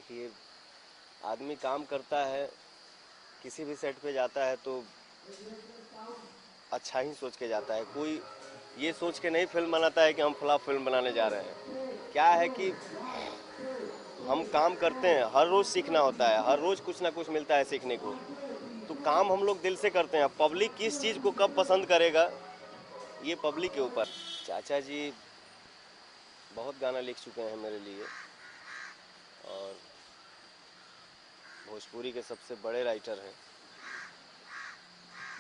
देखिए, आदमी काम करता है, किसी भी सेट पे जाता है तो अच्छा ही सोच के जाता है। कोई ये सोच के नहीं फिल्म बनाता है कि हम फला फिल्म बनाने जा रहे हैं। क्या है कि हम काम करते हैं, हर रोज़ सीखना होता है, हर रोज़ कुछ ना कुछ मिलता है सीखने को। तो काम हम लोग दिल से करते हैं। पब्लिक किस चीज़ को कब पसंद करेगा, ये पब्लिक के ऊपर। चाचा जी बहुत गाना लिख चुके हैं मेरे लिए, और भोजपुरी के सबसे बड़े राइटर हैं।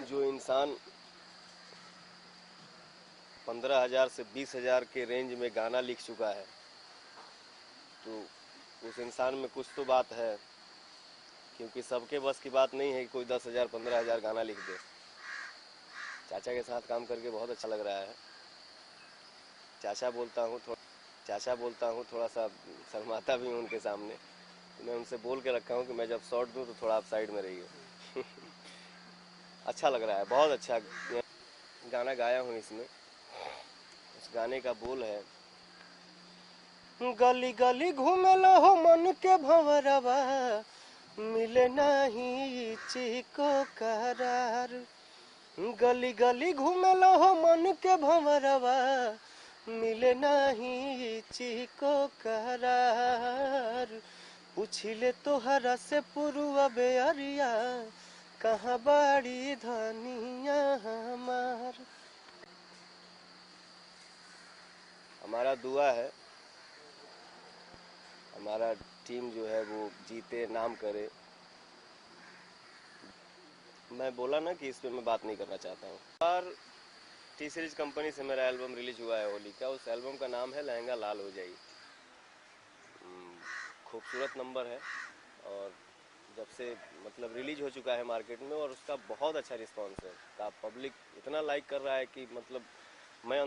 जो इंसान 15,000 से 20,000 के रेंज में गाना लिख चुका है, तो उस इंसान में कुछ तो बात है। क्योंकि सबके बस की बात नहीं है कि कोई 10,000 15,000 गाना लिख दे। चाचा के साथ काम करके बहुत अच्छा लग रहा है। चाचा बोलता हूँ थोड़ा सा शर्माता भी हूँ उनके सामने। तो मैं उनसे बोल के रखा हूँ कि मैं जब शॉट दूँ तो थोड़ा आप साइड में रहिए। अच्छा लग रहा है, बहुत अच्छा गाना गाया हूँ इसमें। उस गाने का बोल है, गली गली घूमेलो हो मन के भंवरवा, मिले नहीं चिको करार। गली गली घूमेलो हो मन के भंवरवा, मिले नहीं चिको करार। पूछिले तोहरा से पुरुआ बेअरिया, कहाँ बाड़ी धनिया हमार। हमारा दुआ है हमारा टीम जो है वो जीते, नाम करे। मैं बोला ना कि इस पे मैं बात नहीं करना चाहता हूँ। और टी सीरीज कंपनी से मेरा एल्बम रिलीज हुआ है होली का। उस एल्बम का नाम है लहंगा लाल हो जाई। खूबसूरत नंबर है, और जब से मतलब रिलीज हो चुका है मार्केट में, और उसका बहुत अच्छा रिस्पांस है। का पब्लिक इतना लाइक कर रहा है कि मतलब मैं